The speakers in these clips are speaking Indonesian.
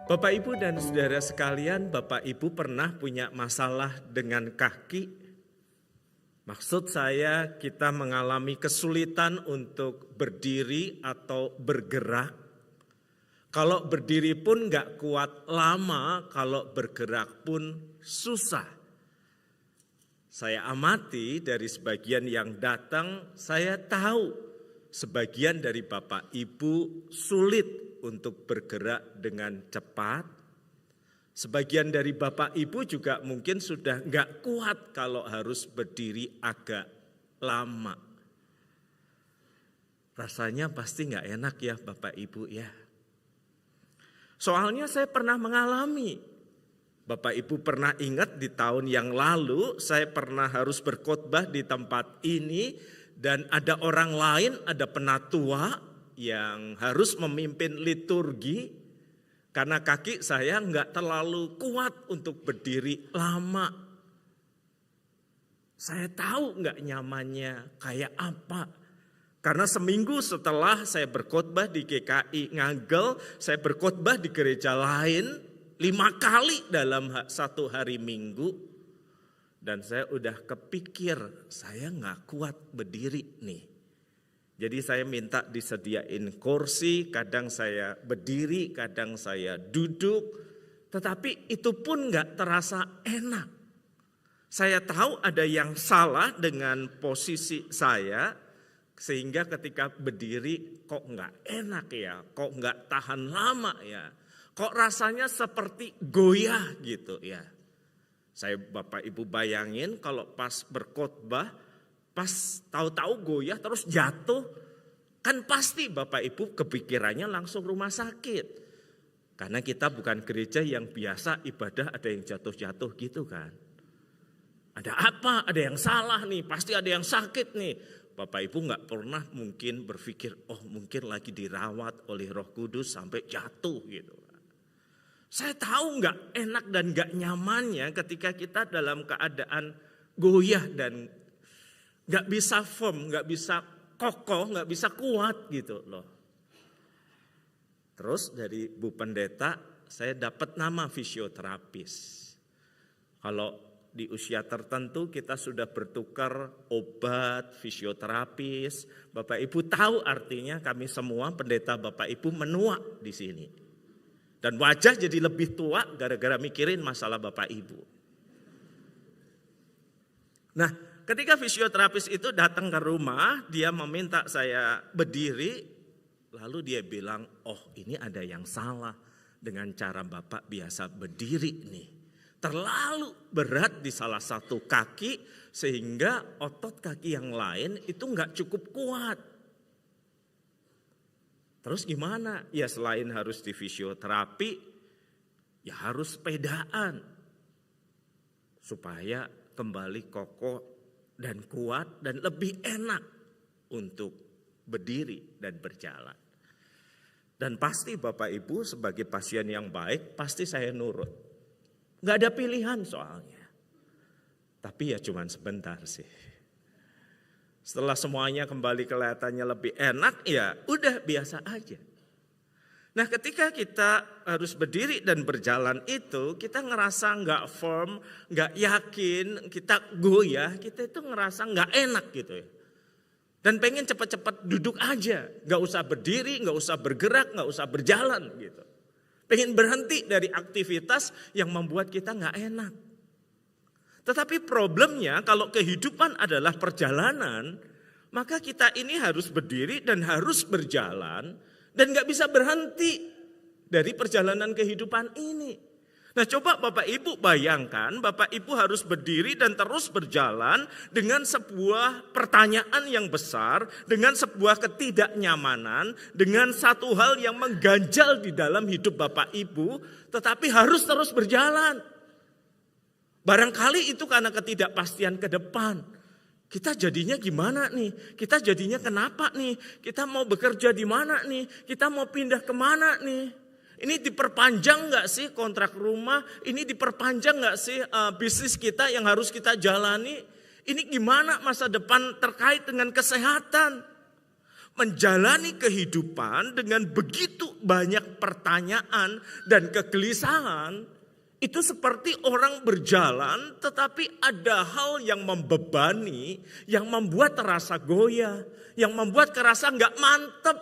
Bapak Ibu dan saudara sekalian, Bapak Ibu pernah punya masalah dengan kaki? Maksud saya kita mengalami kesulitan untuk berdiri atau bergerak. Kalau berdiri pun gak kuat lama, kalau bergerak pun susah. Saya amati dari sebagian yang datang, saya tahu sebagian dari Bapak Ibu sulit untuk bergerak dengan cepat. Sebagian dari Bapak Ibu juga mungkin sudah gak kuat kalau harus berdiri agak lama. Rasanya pasti gak enak ya Bapak Ibu ya. Soalnya saya pernah mengalami. Bapak Ibu pernah ingat di tahun yang lalu saya pernah harus berkhotbah di tempat ini. Dan ada orang lain, ada penatua yang harus memimpin liturgi. Karena kaki saya nggak terlalu kuat untuk berdiri lama. Saya tahu nggak nyamannya kayak apa. Karena seminggu setelah saya berkhotbah di GKI Ngagel, saya berkhotbah di gereja lain 5 kali dalam satu hari Minggu. Dan saya udah kepikir saya nggak kuat berdiri nih. Jadi saya minta disediain kursi, kadang saya berdiri, kadang saya duduk. Tetapi itu pun nggak terasa enak. Saya tahu ada yang salah dengan posisi saya. Sehingga ketika berdiri kok nggak enak ya, kok nggak tahan lama ya. Kok rasanya seperti goyah gitu ya. Saya Bapak Ibu bayangin kalau pas berkhotbah, pas tahu-tahu goyah terus jatuh. Kan pasti Bapak Ibu kepikirannya langsung rumah sakit. Karena kita bukan gereja yang biasa ibadah ada yang jatuh-jatuh gitu kan. Ada apa? Ada yang salah nih, pasti ada yang sakit nih. Bapak Ibu gak pernah mungkin berpikir, oh mungkin lagi dirawat oleh Roh Kudus sampai jatuh gitu. Saya tahu gak enak dan gak nyamannya ketika kita dalam keadaan goyah dan gak bisa firm, gak bisa kokoh, gak bisa kuat gitu loh. Terus dari Bu Pendeta saya dapat nama fisioterapis. Kalau di usia tertentu kita sudah bertukar obat, fisioterapis. Bapak Ibu tahu artinya kami semua pendeta Bapak Ibu menua di sini. Dan wajah jadi lebih tua gara-gara mikirin masalah Bapak Ibu. Nah, ketika fisioterapis itu datang ke rumah, dia meminta saya berdiri. Lalu dia bilang, oh ini ada yang salah dengan cara Bapak biasa berdiri nih. Terlalu berat di salah satu kaki sehingga otot kaki yang lain itu nggak cukup kuat. Terus gimana? Ya selain harus di fisioterapi, ya harus sepedaan. Supaya kembali kokoh dan kuat dan lebih enak untuk berdiri dan berjalan. Dan pasti Bapak Ibu sebagai pasien yang baik pasti saya nurut. Gak ada pilihan soalnya. Tapi ya cuman sebentar sih. Setelah semuanya kembali kelihatannya lebih enak, ya udah biasa aja. Nah ketika kita harus berdiri dan berjalan itu, kita ngerasa gak firm, gak yakin, kita goyah, kita itu ngerasa gak enak gitu ya. Dan pengen cepat-cepat duduk aja, gak usah berdiri, gak usah bergerak, gak usah berjalan gitu. Pengen berhenti dari aktivitas yang membuat kita gak enak. Tetapi problemnya kalau kehidupan adalah perjalanan, maka kita ini harus berdiri dan harus berjalan dan gak bisa berhenti dari perjalanan kehidupan ini. Nah coba Bapak Ibu bayangkan, Bapak Ibu harus berdiri dan terus berjalan dengan sebuah pertanyaan yang besar, dengan sebuah ketidaknyamanan, dengan satu hal yang mengganjal di dalam hidup Bapak Ibu, tetapi harus terus berjalan. Barangkali itu karena ketidakpastian ke depan. Kita jadinya gimana nih? Kita jadinya kenapa nih? Kita mau bekerja di mana nih? Kita mau pindah kemana nih? Ini diperpanjang gak sih kontrak rumah? Ini diperpanjang gak sih bisnis kita yang harus kita jalani? Ini gimana masa depan terkait dengan kesehatan? Menjalani kehidupan dengan begitu banyak pertanyaan dan kegelisahan, itu seperti orang berjalan tetapi ada hal yang membebani, yang membuat terasa goyah, yang membuat terasa nggak mantep.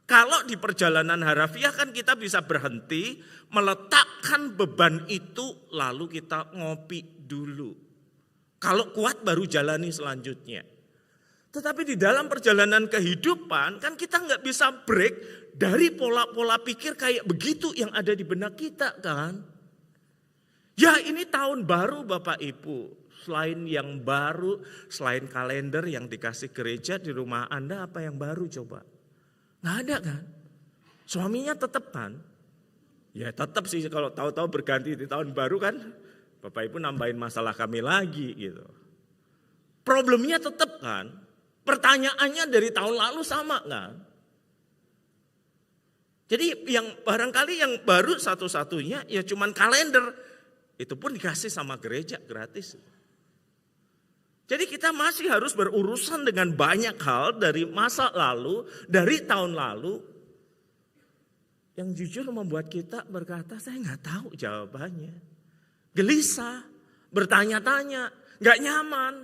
Kalau di perjalanan harafiah kan kita bisa berhenti, meletakkan beban itu lalu kita ngopi dulu. Kalau kuat baru jalani selanjutnya. Tetapi di dalam perjalanan kehidupan kan kita nggak bisa break dari pola-pola pikir kayak begitu yang ada di benak kita kan. Ya ini tahun baru Bapak Ibu. Selain yang baru, selain kalender yang dikasih gereja di rumah Anda, apa yang baru coba? Nggak ada kan? Suaminya tetap kan? Ya tetap sih kalau tahu-tahu berganti di tahun baru kan. Bapak Ibu nambahin masalah kami lagi gitu. Problemnya tetap kan? Pertanyaannya dari tahun lalu sama kan? Jadi yang barangkali yang baru satu-satunya ya cuman kalender. Itu pun dikasih sama gereja gratis. Jadi kita masih harus berurusan dengan banyak hal dari masa lalu, dari tahun lalu. Yang jujur membuat kita berkata, saya nggak tahu jawabannya. Gelisah, bertanya-tanya, nggak nyaman.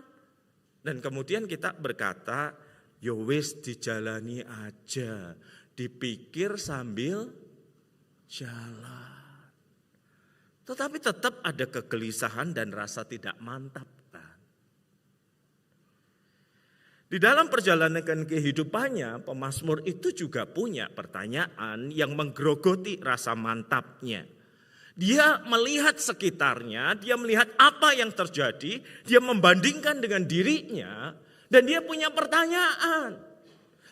Dan kemudian kita berkata, ya wis dijalani aja. Dipikir sambil jalan. Tetapi tetap ada kegelisahan dan rasa tidak mantap. Di dalam perjalanan kehidupannya, pemazmur itu juga punya pertanyaan yang menggerogoti rasa mantapnya. Dia melihat sekitarnya, dia melihat apa yang terjadi, dia membandingkan dengan dirinya, dan dia punya pertanyaan.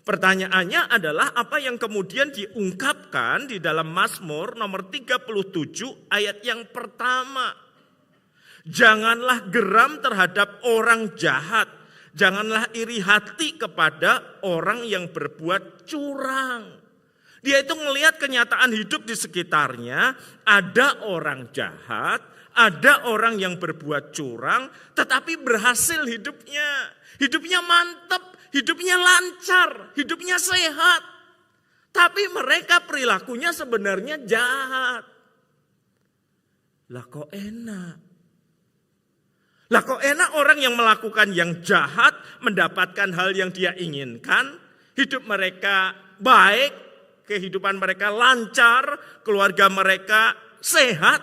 Pertanyaannya adalah apa yang kemudian diungkapkan di dalam Mazmur nomor 37 ayat yang pertama. Janganlah geram terhadap orang jahat. Janganlah iri hati kepada orang yang berbuat curang. Dia itu melihat kenyataan hidup di sekitarnya. Ada orang jahat, ada orang yang berbuat curang, tetapi berhasil hidupnya. Hidupnya mantap, hidupnya lancar, hidupnya sehat. Tapi mereka perilakunya sebenarnya jahat. Lah kok enak? Lah kok enak orang yang melakukan yang jahat mendapatkan hal yang dia inginkan, hidup mereka baik, kehidupan mereka lancar, keluarga mereka sehat.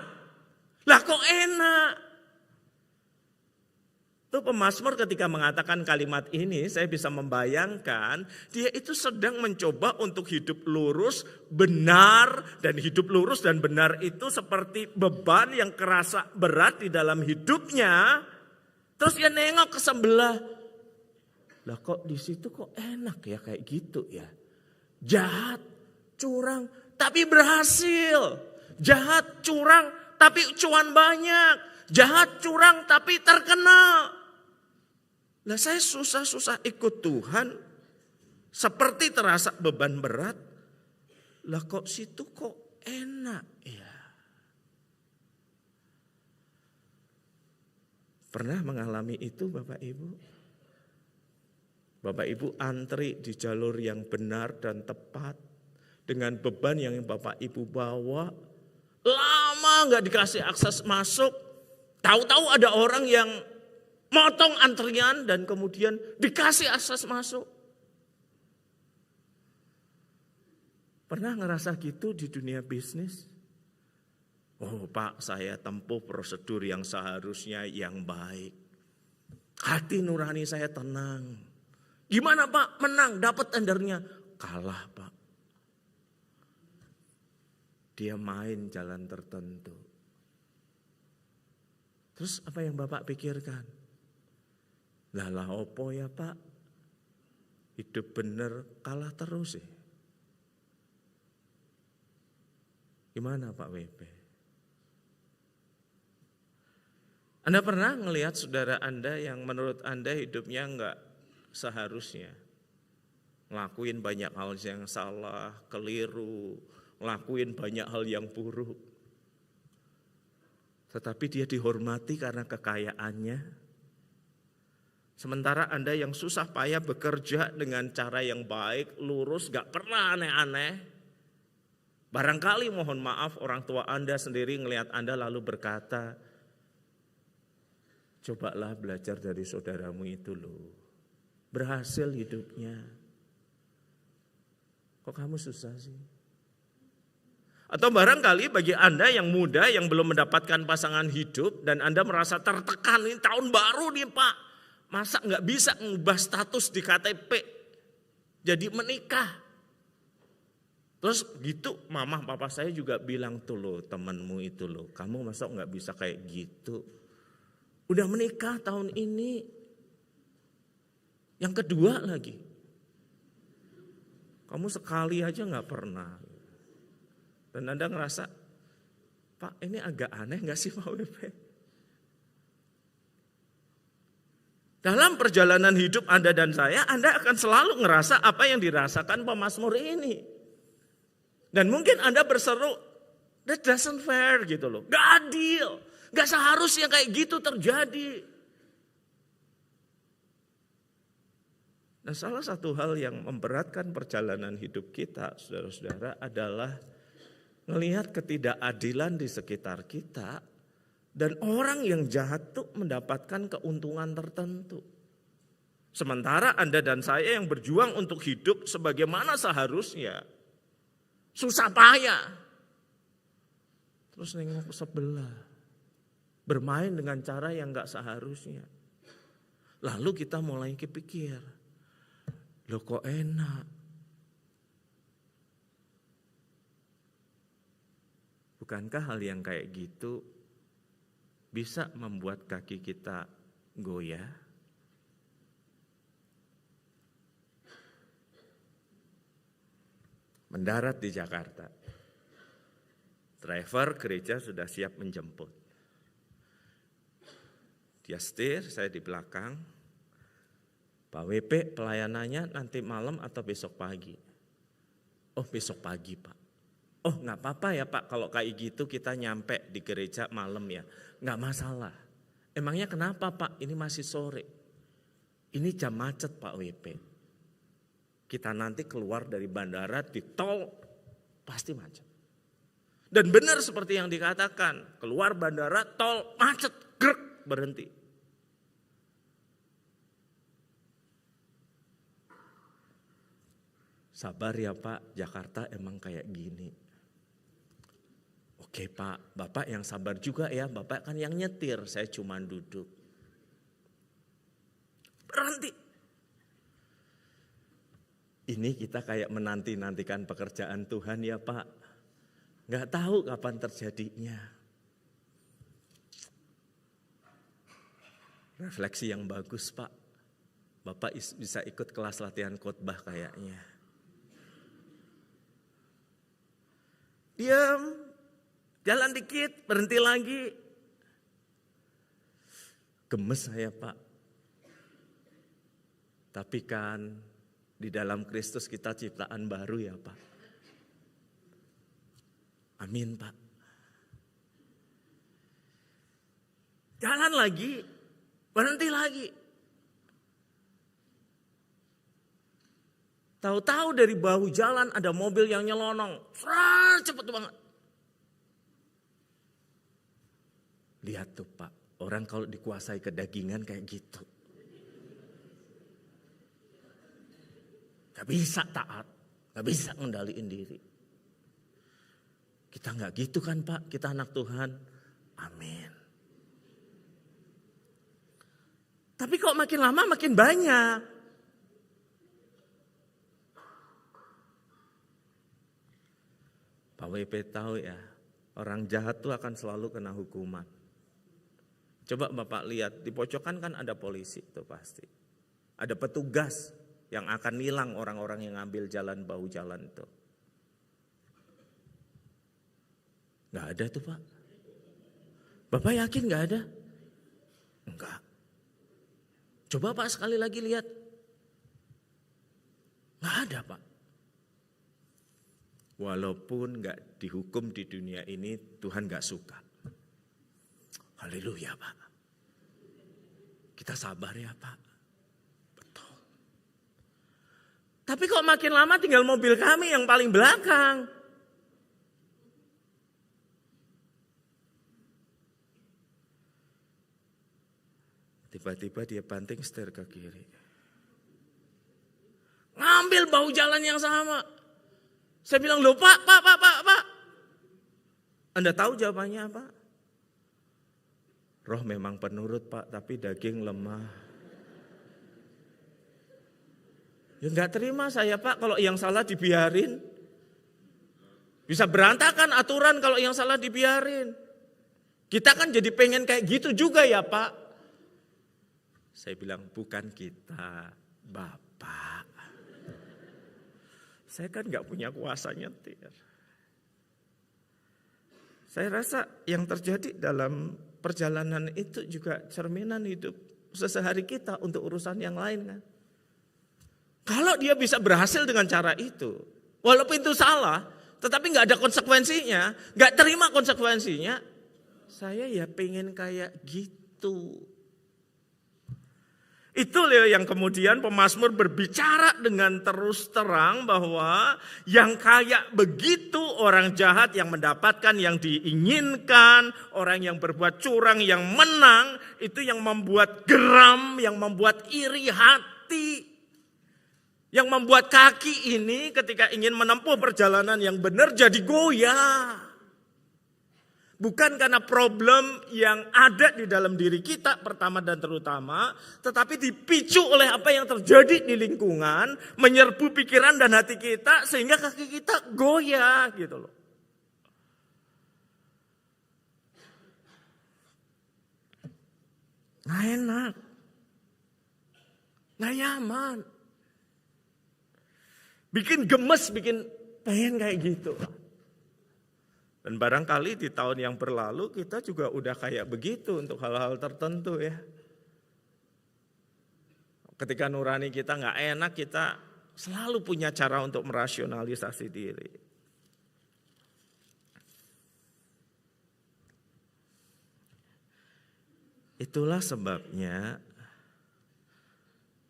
Lah kok enak? Tuh pemazmur ketika mengatakan kalimat ini saya bisa membayangkan dia itu sedang mencoba untuk hidup lurus, benar, dan hidup lurus dan benar itu seperti beban yang kerasa berat di dalam hidupnya. Terus dia nengok ke sebelah. Lah kok di situ kok enak ya kayak gitu ya. Jahat, curang, tapi berhasil. Jahat, curang, tapi cuan banyak. Jahat, curang, tapi terkenal. Lah saya susah-susah ikut Tuhan. Seperti terasa beban berat. Lah kok situ kok enak ya. Pernah mengalami itu Bapak Ibu? Bapak Ibu antri di jalur yang benar dan tepat. Dengan beban yang Bapak Ibu bawa. Lama gak dikasih akses masuk. Tahu-tahu ada orang yang motong antrian dan kemudian dikasih akses masuk. Pernah ngerasa gitu di dunia bisnis? Oh Pak, saya tempuh prosedur yang seharusnya yang baik. Hati nurani saya tenang. Gimana Pak? Menang, dapat tendernya. Kalah Pak. Dia main jalan tertentu. Terus apa yang Bapak pikirkan? Lah opo ya Pak? Hidup bener kalah terus ya. Gimana Pak WP? Anda pernah ngelihat saudara Anda yang menurut Anda hidupnya enggak seharusnya. Ngelakuin banyak hal yang salah, keliru, ngelakuin banyak hal yang buruk. Tetapi dia dihormati karena kekayaannya. Sementara Anda yang susah payah bekerja dengan cara yang baik, lurus, gak pernah aneh-aneh. Barangkali mohon maaf orang tua Anda sendiri ngelihat Anda lalu berkata, cobalah belajar dari saudaramu itu loh. Berhasil hidupnya. Kok kamu susah sih? Atau barangkali bagi Anda yang muda yang belum mendapatkan pasangan hidup dan Anda merasa tertekan, ini tahun baru nih Pak. Masa nggak bisa mengubah status di KTP jadi menikah? Terus gitu mama papa saya juga bilang tuh loh temanmu itu loh, kamu masa nggak bisa kayak gitu? Udah menikah tahun ini, yang kedua lagi, kamu sekali aja nggak pernah. Dan Anda ngerasa, Pak ini agak aneh nggak sih Pak WP? Dalam perjalanan hidup Anda dan saya, Anda akan selalu ngerasa apa yang dirasakan pemazmur ini. Dan mungkin Anda berseru, that doesn't fair gitu loh, gak adil, gak seharusnya kayak gitu terjadi. Nah salah satu hal yang memberatkan perjalanan hidup kita saudara-saudara adalah melihat ketidakadilan di sekitar kita dan orang yang jahat tuh mendapatkan keuntungan tertentu. Sementara Anda dan saya yang berjuang untuk hidup sebagaimana seharusnya, susah payah. Terus nengok sebelah, bermain dengan cara yang gak seharusnya. Lalu kita mulai kepikir, loh kok enak. Bukankah hal yang kayak gitu bisa membuat kaki kita goyah? Mendarat di Jakarta. Driver gereja sudah siap menjemput. Dia setir, saya di belakang. Pak WP pelayanannya nanti malam atau besok pagi? Oh besok pagi Pak. Oh gak apa-apa ya Pak kalau kayak gitu kita nyampe di gereja malam ya. Gak masalah. Emangnya kenapa Pak? Ini masih sore. Ini jam macet Pak WP. Kita nanti keluar dari bandara di tol pasti macet. Dan benar seperti yang dikatakan. Keluar bandara tol macet. Grek berhenti. Sabar ya Pak, Jakarta emang kayak gini. Oke Pak, Bapak yang sabar juga ya, Bapak kan yang nyetir, saya cuma duduk. Berhenti. Ini kita kayak menanti-nantikan pekerjaan Tuhan ya Pak. Gak tahu kapan terjadinya. Refleksi yang bagus Pak. Bapak bisa ikut kelas latihan khotbah kayaknya. Diam, jalan dikit, berhenti lagi. Gemes saya Pak. Tapi kan di dalam Kristus kita ciptaan baru ya Pak. Amin Pak. Jalan lagi, berhenti lagi. Tahu-tahu dari bahu jalan ada mobil yang nyelonong. Cepet banget. Lihat tuh Pak, orang kalau dikuasai kedagingan kayak gitu. Gak bisa taat, gak bisa ngendaliin diri. Kita gak gitu kan Pak, kita anak Tuhan. Amin. Tapi kok makin lama makin banyak. Pak WP tahu ya, orang jahat tuh akan selalu kena hukuman. Coba Bapak lihat, di pojokan kan ada polisi tuh pasti. Ada petugas yang akan nilang orang-orang yang ngambil jalan bahu jalan itu. Gak ada tuh Pak. Bapak yakin gak ada? Enggak. Coba Pak sekali lagi lihat. Gak ada Pak. Walaupun gak dihukum di dunia ini, Tuhan gak suka. Haleluya Pak. Kita sabar ya Pak. Betul. Tapi kok makin lama tinggal mobil kami yang paling belakang. Tiba-tiba dia banting setir ke kiri. Ngambil bahu jalan yang sama. Saya bilang, loh Pak. Anda tahu jawabannya apa? Roh memang penurut Pak, tapi daging lemah. Ya enggak terima saya Pak kalau yang salah dibiarin. Bisa berantakan aturan kalau yang salah dibiarin. Kita kan jadi pengen kayak gitu juga ya Pak. Saya bilang bukan kita, Bapak. Saya kan enggak punya kuasa nyetir. Saya rasa yang terjadi dalam perjalanan itu juga cerminan hidup sehari kita untuk urusan yang lain kan. Kalau dia bisa berhasil dengan cara itu, walaupun itu salah, tetapi nggak ada konsekuensinya, nggak terima konsekuensinya, saya ya pengen kayak gitu. Itu yang kemudian pemazmur berbicara dengan terus terang bahwa yang kayak begitu orang jahat yang mendapatkan yang diinginkan, orang yang berbuat curang yang menang, itu yang membuat geram, yang membuat iri hati. Yang membuat kaki ini ketika ingin menempuh perjalanan yang benar jadi goyah. Bukan karena problem yang ada di dalam diri kita pertama dan terutama, tetapi dipicu oleh apa yang terjadi di lingkungan, menyerbu pikiran dan hati kita sehingga kaki kita goyah gitu loh. Nggak enak, nggak nyaman. Bikin gemes, bikin pengen kayak gitu. Dan barangkali di tahun yang berlalu kita juga udah kayak begitu untuk hal-hal tertentu ya. Ketika nurani kita nggak enak, kita selalu punya cara untuk merasionalisasi diri. Itulah sebabnya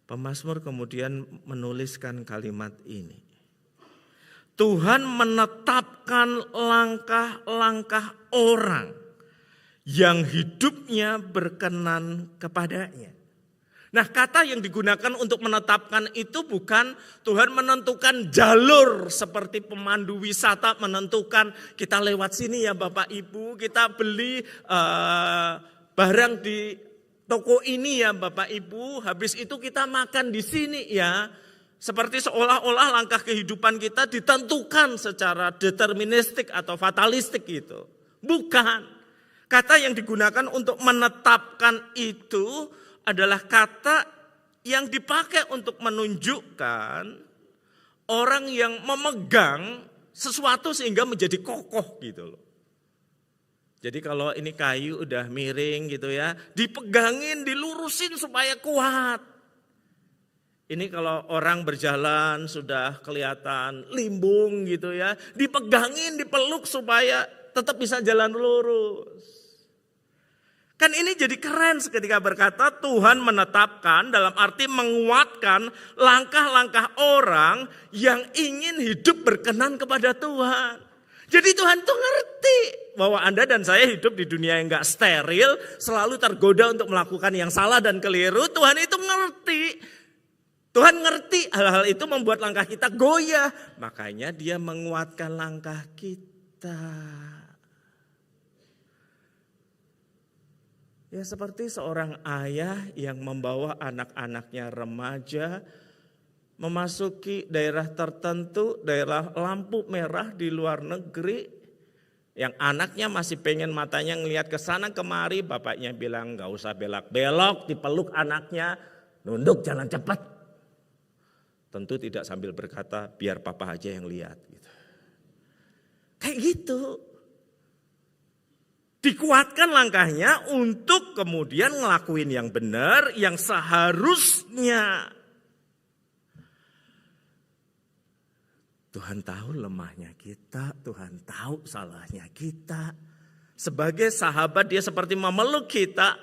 pemazmur kemudian menuliskan kalimat ini. Tuhan menetapkan langkah-langkah orang yang hidupnya berkenan kepadanya. Nah, kata yang digunakan untuk menetapkan itu bukan Tuhan menentukan jalur seperti pemandu wisata menentukan kita lewat sini ya Bapak Ibu, kita beli barang di toko ini ya Bapak Ibu, habis itu kita makan di sini ya. Seperti seolah-olah langkah kehidupan kita ditentukan secara deterministik atau fatalistik gitu. Bukan. Kata yang digunakan untuk menetapkan itu adalah kata yang dipakai untuk menunjukkan orang yang memegang sesuatu sehingga menjadi kokoh gitu loh. Jadi kalau ini kayu udah miring gitu ya, dipegangin, dilurusin supaya kuat. Ini kalau orang berjalan sudah kelihatan limbung gitu ya, dipegangin, dipeluk supaya tetap bisa jalan lurus. Kan ini jadi keren ketika berkata Tuhan menetapkan dalam arti menguatkan langkah-langkah orang yang ingin hidup berkenan kepada Tuhan. Jadi Tuhan tuh ngerti bahwa Anda dan saya hidup di dunia yang gak steril, selalu tergoda untuk melakukan yang salah dan keliru. Tuhan itu ngerti. Tuhan ngerti hal-hal itu membuat langkah kita goyah. Makanya dia menguatkan langkah kita. Ya seperti seorang ayah yang membawa anak-anaknya remaja memasuki daerah tertentu, daerah lampu merah di luar negeri, yang anaknya masih pengen matanya ngelihat ke sana kemari, bapaknya bilang nggak usah belok-belok, dipeluk anaknya, nunduk jalan cepat. Tentu tidak sambil berkata biar papa aja yang lihat. Gitu. Kayak gitu. Dikuatkan langkahnya untuk kemudian ngelakuin yang benar, yang seharusnya. Tuhan tahu lemahnya kita, Tuhan tahu salahnya kita. Sebagai sahabat dia seperti memeluk kita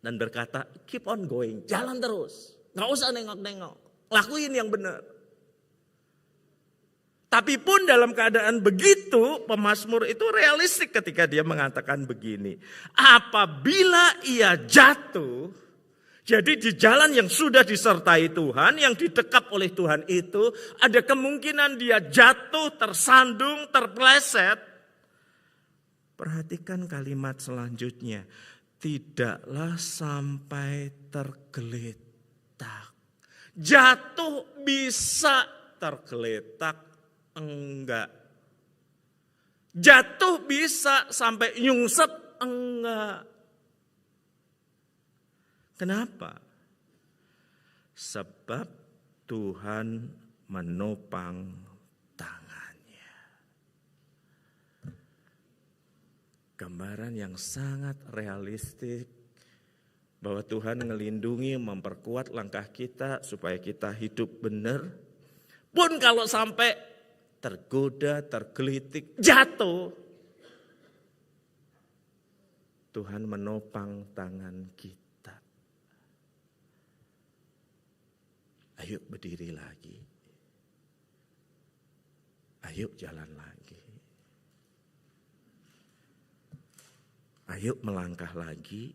dan berkata keep on going, jalan terus. Gak usah nengok-nengok, lakuin yang benar. Tapi pun dalam keadaan begitu, pemazmur itu realistik ketika dia mengatakan begini. Apabila ia jatuh, Jadi di jalan yang sudah disertai Tuhan, yang didekap oleh Tuhan itu, ada kemungkinan dia jatuh, tersandung, terpleset. Perhatikan kalimat selanjutnya. Tidaklah sampai tergeletak. Jatuh bisa, tergeletak enggak. Jatuh bisa sampai nyungset enggak. Kenapa? Sebab Tuhan menopang tangannya. Gambaran yang sangat realistik bahwa Tuhan ngelindungi, memperkuat langkah kita supaya kita hidup benar. Pun kalau sampai tergoda, tergelitik, jatuh, Tuhan menopang tangan kita. Ayo berdiri lagi. Ayo jalan lagi. Ayo melangkah lagi.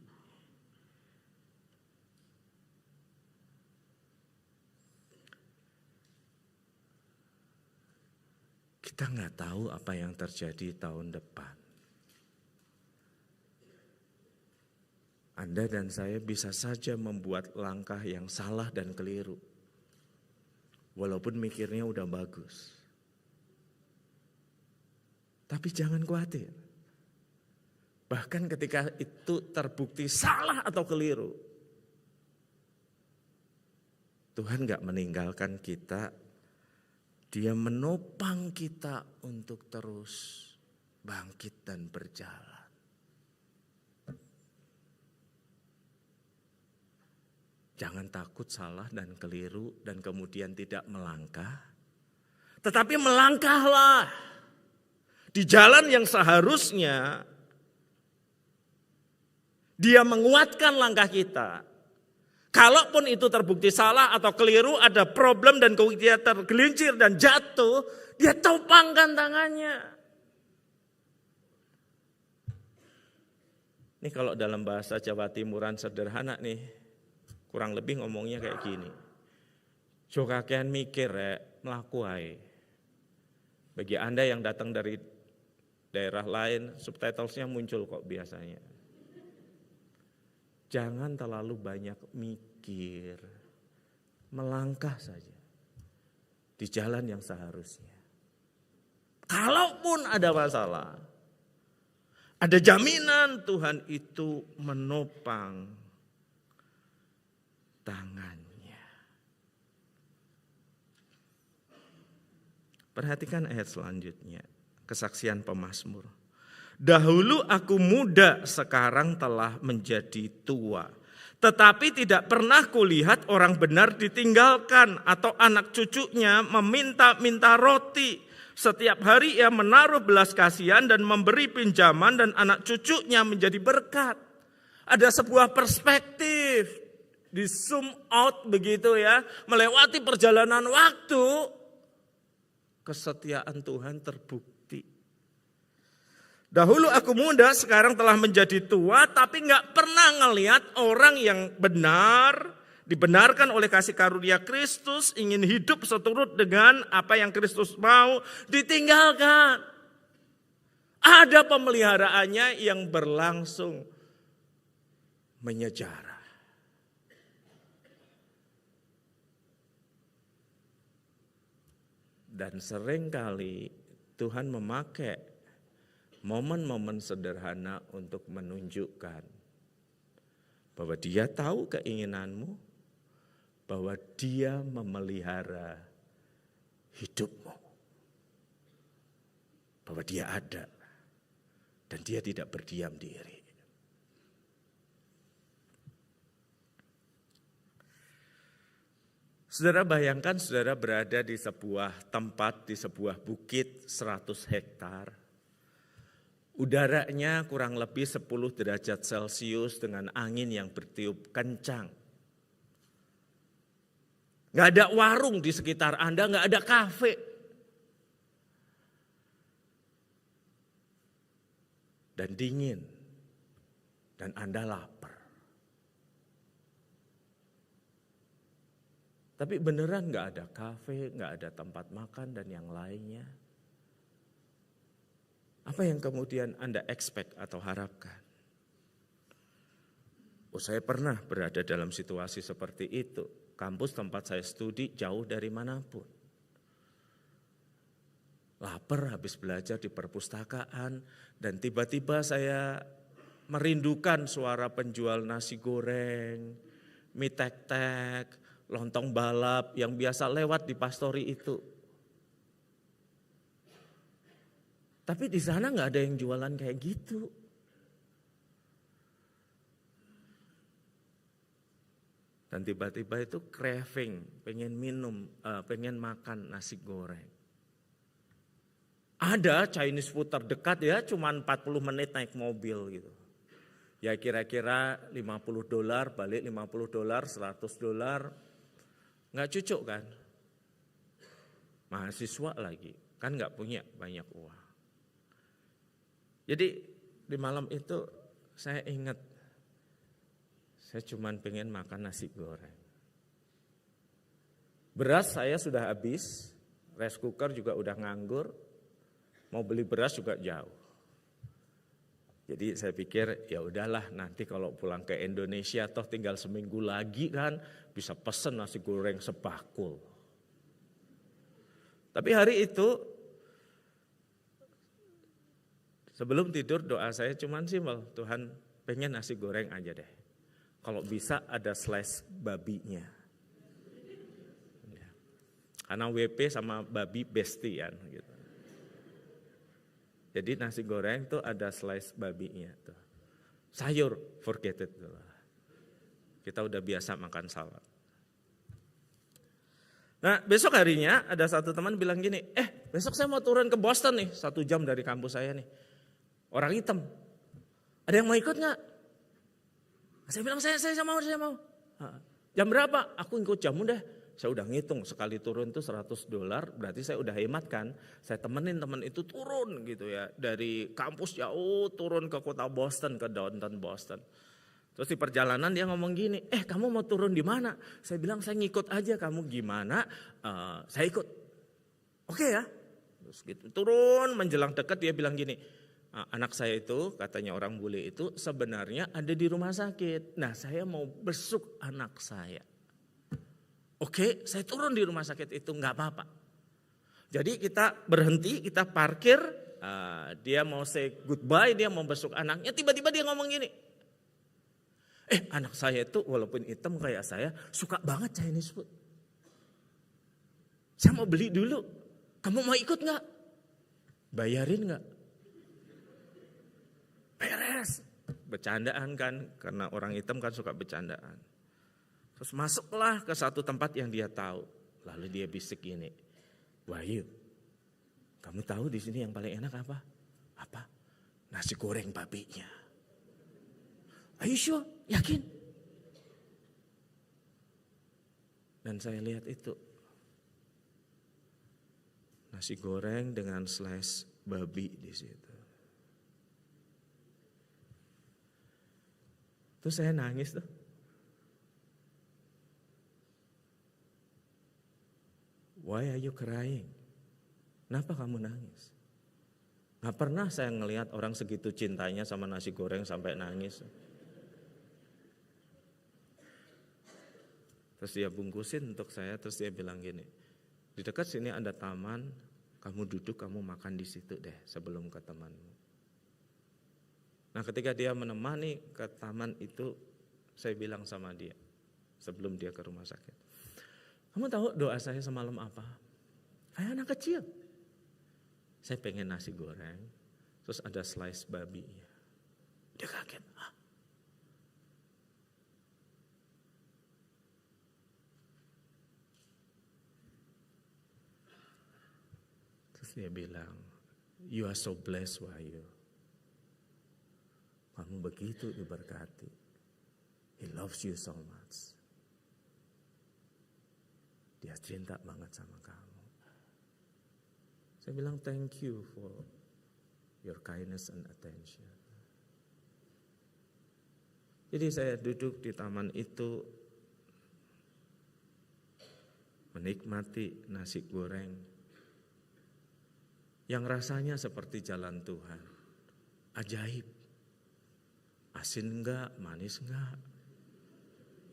Kita nggak tahu apa yang terjadi tahun depan. Anda dan saya bisa saja membuat langkah yang salah dan keliru. Walaupun mikirnya udah bagus. Tapi jangan khawatir. Bahkan ketika itu terbukti salah atau keliru, Tuhan gak meninggalkan kita. Dia menopang kita untuk terus bangkit dan berjalan. Jangan takut salah dan keliru dan kemudian tidak melangkah. Tetapi melangkahlah di jalan yang seharusnya dia menguatkan langkah kita. Kalaupun itu terbukti salah atau keliru, ada problem dan kemudian tergelincir dan jatuh, dia topangkan tangannya. Ini kalau dalam bahasa Jawa Timuran sederhana nih. Kurang lebih ngomongnya kayak gini. Jo kakean mikir mlaku ae. Bagi Anda yang datang dari daerah lain, subtitlesnya muncul kok biasanya. Jangan terlalu banyak mikir. Melangkah saja di jalan yang seharusnya. Kalaupun ada masalah, ada jaminan Tuhan itu menopang tangannya. Perhatikan ayat selanjutnya, kesaksian pemazmur. Dahulu aku muda, sekarang telah menjadi tua. Tetapi tidak pernah kulihat orang benar ditinggalkan atau anak cucunya meminta-minta roti. Setiap hari ia menaruh belas kasihan dan memberi pinjaman dan anak cucunya menjadi berkat. Ada sebuah perspektif. Di zoom out begitu ya, melewati perjalanan waktu, kesetiaan Tuhan terbukti. Dahulu aku muda, sekarang telah menjadi tua, tapi gak pernah ngelihat orang yang benar, dibenarkan oleh kasih karunia Kristus, ingin hidup seturut dengan apa yang Kristus mau, ditinggalkan. Ada pemeliharaannya yang berlangsung menyejarah. Dan seringkali Tuhan memakai momen-momen sederhana untuk menunjukkan bahwa Dia tahu keinginanmu, bahwa Dia memelihara hidupmu, bahwa Dia ada dan Dia tidak berdiam diri. Saudara bayangkan saudara berada di sebuah tempat, di sebuah bukit 100 hektar. Udaranya kurang lebih 10 derajat Celcius dengan angin yang bertiup kencang. Gak ada warung di sekitar Anda, gak ada kafe. Dan dingin. Dan Anda lapar. Tapi beneran nggak ada kafe, nggak ada tempat makan dan yang lainnya. Apa yang kemudian Anda expect atau harapkan? Saya pernah berada dalam situasi seperti itu. Kampus tempat saya studi jauh dari manapun. Lapar habis belajar di perpustakaan dan tiba-tiba saya merindukan suara penjual nasi goreng, mie tek-tek, lontong balap yang biasa lewat di pastori itu. Tapi di sana nggak ada yang jualan kayak gitu. Dan tiba-tiba itu craving, pengen minum, pengen makan nasi goreng. Ada Chinese food terdekat ya, cuma 40 menit naik mobil gitu. Ya kira-kira $50, balik $50, $100. Nggak cucuk kan? Mahasiswa lagi, kan nggak punya banyak uang. Jadi di malam itu saya ingat, saya cuman pengen makan nasi goreng. Beras saya sudah habis, rice cooker juga udah nganggur, mau beli beras juga jauh. Jadi saya pikir ya udahlah nanti kalau pulang ke Indonesia toh tinggal seminggu lagi kan bisa pesen nasi goreng sebakul. Tapi hari itu sebelum tidur doa saya cuman simpel, Tuhan pengen nasi goreng aja deh. Kalau bisa ada slice babinya. Karena WP sama babi bestian gitu. Jadi nasi goreng tuh ada slice babinya tuh. Sayur, forget it. Kita udah biasa makan salad. Nah besok harinya ada satu teman bilang gini, besok saya mau turun ke Boston nih, 1 jam dari kampus saya nih. Orang hitam, ada yang mau ikut gak? Saya bilang saya mau. Jam berapa? Aku ikut jamu deh. Saya udah ngitung sekali turun itu $100, berarti saya udah hemat kan. Saya temenin teman itu turun gitu ya. Dari kampus jauh turun ke kota Boston, ke downtown Boston. Terus di perjalanan dia ngomong gini, kamu mau turun di mana? Saya bilang saya ngikut aja, kamu gimana? Saya ikut. Oke ya. Terus gitu turun menjelang dekat dia bilang gini, anak saya itu katanya orang bule itu sebenarnya ada di rumah sakit. Nah saya mau besuk anak saya. Oke, saya turun di rumah sakit itu nggak apa-apa. Jadi kita berhenti, kita parkir, dia mau say goodbye, dia mau besuk anaknya, tiba-tiba dia ngomong gini. Anak saya itu walaupun hitam kayak saya, suka banget Chinese food. Saya mau beli dulu, kamu mau ikut nggak? Bayarin nggak? Beres. Bercandaan kan, karena orang hitam kan suka bercandaan. Terus masuklah ke satu tempat yang dia tahu. Lalu dia bisik gini, Wahyu, kamu tahu di sini yang paling enak apa? Apa? Nasi goreng babinya. Are you sure? Yakin? Dan saya lihat itu. Nasi goreng dengan slice babi di situ. Terus saya nangis tuh. Why are you crying? Kenapa kamu nangis? Gak pernah saya ngelihat orang segitu cintanya sama nasi goreng sampai nangis. Terus dia bungkusin untuk saya, terus dia bilang gini, di dekat sini ada taman, kamu duduk, kamu makan di situ deh sebelum ke temanmu. Nah ketika dia menemani ke taman itu, saya bilang sama dia, sebelum dia ke rumah sakit. Kamu tahu doa saya semalam apa? Kayak anak kecil. Saya pengen nasi goreng, terus ada slice babinya. Dia kaget. Terus dia bilang, you are so blessed, Wahyu. Kamu begitu diberkati. He loves you so much. Dia cinta banget sama kamu. Saya bilang thank you for your kindness and attention. Jadi saya duduk di taman itu. menikmati nasi goreng yang rasanya seperti jalan Tuhan. Ajaib. Asin enggak, manis enggak.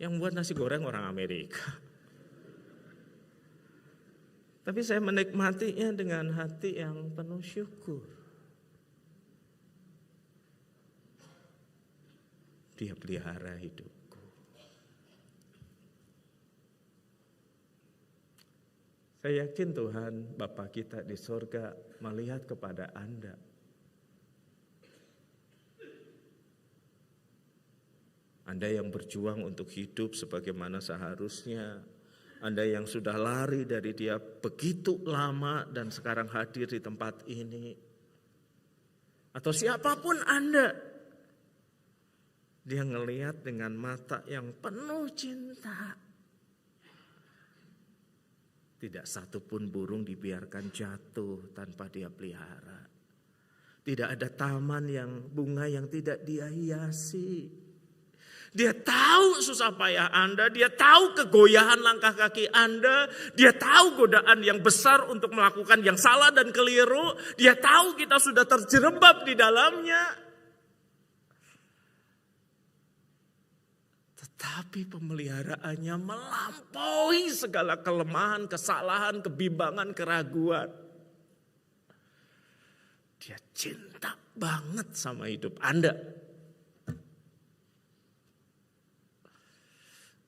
Yang buat nasi goreng orang Amerika. Tapi saya menikmatinya dengan hati yang penuh syukur. Dia pelihara hidupku. Saya yakin Tuhan Bapa kita di sorga melihat kepada Anda. Anda yang berjuang untuk hidup sebagaimana seharusnya. Anda yang sudah lari dari Dia begitu lama dan sekarang hadir di tempat ini. Atau siapapun Anda. Dia ngelihat dengan mata yang penuh cinta. Tidak satupun burung dibiarkan jatuh tanpa Dia pelihara. Tidak ada taman yang bunga yang tidak Dia hiasi. Dia tahu susah payah Anda, Dia tahu kegoyahan langkah kaki Anda, Dia tahu godaan yang besar untuk melakukan yang salah dan keliru, Dia tahu kita sudah terjerembab di dalamnya. Tetapi pemeliharaannya melampaui segala kelemahan, kesalahan, kebimbangan, keraguan. Dia cinta banget sama hidup Anda.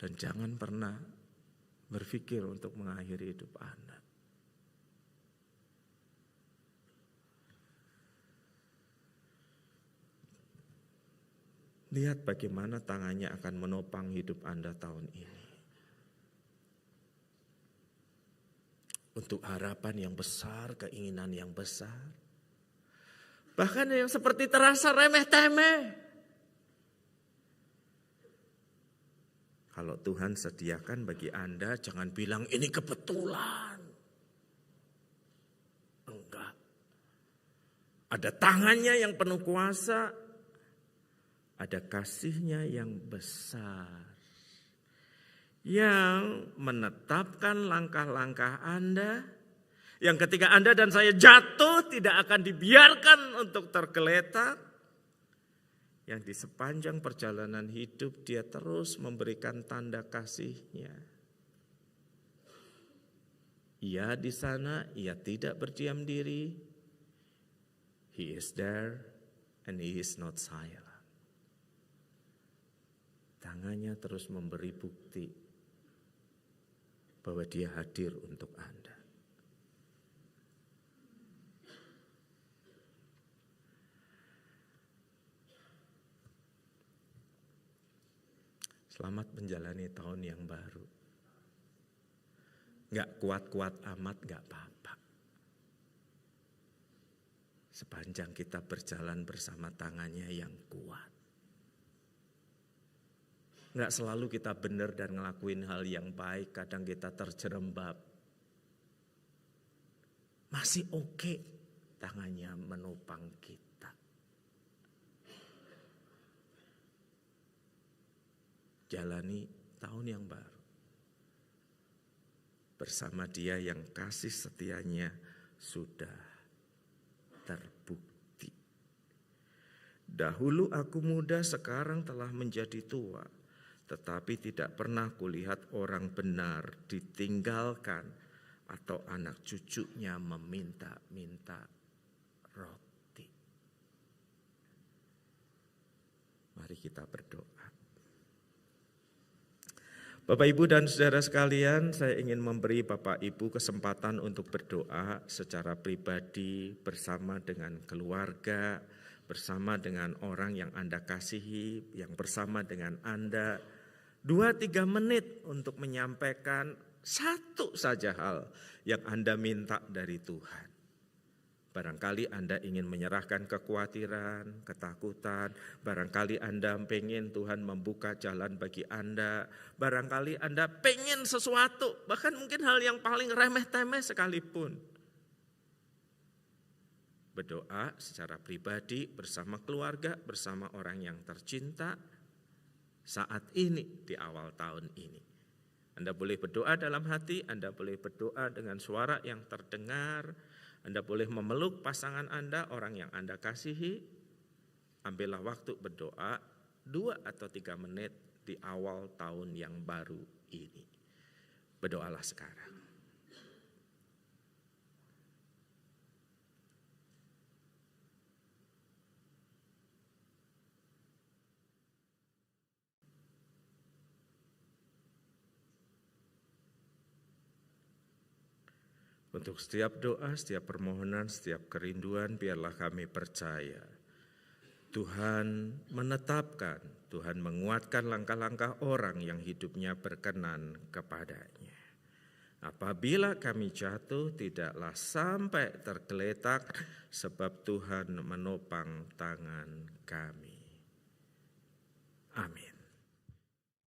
Dan jangan pernah berpikir untuk mengakhiri hidup Anda. Lihat bagaimana tangannya akan menopang hidup Anda tahun ini. Untuk harapan yang besar, keinginan yang besar. Bahkan yang seperti terasa remeh-temeh. Kalau Tuhan sediakan bagi Anda, jangan bilang ini kebetulan. Enggak. Ada tangannya yang penuh kuasa. Ada kasihnya yang besar. Yang menetapkan langkah-langkah Anda. Yang ketika Anda dan saya jatuh tidak akan dibiarkan untuk tergeletak. Yang di sepanjang perjalanan hidup Dia terus memberikan tanda kasih-Nya. Ia di sana, Ia tidak berdiam diri. He is there and He is not silent. Tangannya terus memberi bukti bahwa Dia hadir untuk Anda. Selamat menjalani tahun yang baru. Gak kuat-kuat amat gak apa-apa. Sepanjang kita berjalan bersama tangannya yang kuat. Gak selalu kita benar dan ngelakuin hal yang baik. Kadang kita terjerembab. Masih oke tangannya menopang kita. Jalani tahun yang baru. Bersama Dia yang kasih setianya sudah terbukti. Dahulu aku muda, sekarang telah menjadi tua. Tetapi tidak pernah kulihat orang benar ditinggalkan atau anak cucunya meminta-minta roti. Mari kita berdoa. Bapak, Ibu, dan saudara sekalian, saya ingin memberi Bapak, Ibu kesempatan untuk berdoa secara pribadi bersama dengan keluarga, bersama dengan orang yang Anda kasihi, yang bersama dengan Anda. 2-3 menit untuk menyampaikan satu saja hal yang Anda minta dari Tuhan. Barangkali Anda ingin menyerahkan kekhawatiran, ketakutan. Barangkali Anda pengen Tuhan membuka jalan bagi Anda. Barangkali Anda pengen sesuatu, bahkan mungkin hal yang paling remeh-temeh sekalipun. Berdoa secara pribadi bersama keluarga, bersama orang yang tercinta saat ini di awal tahun ini. Anda boleh berdoa dalam hati, Anda boleh berdoa dengan suara yang terdengar, Anda boleh memeluk pasangan Anda, orang yang Anda kasihi. Ambillah waktu berdoa 2 atau 3 menit di awal tahun yang baru ini. Berdoalah sekarang. Untuk setiap doa, setiap permohonan, setiap kerinduan, biarlah kami percaya Tuhan menetapkan, Tuhan menguatkan langkah-langkah orang yang hidupnya berkenan kepadanya. Apabila kami jatuh, tidaklah sampai tergeletak, sebab Tuhan menopang tangan kami.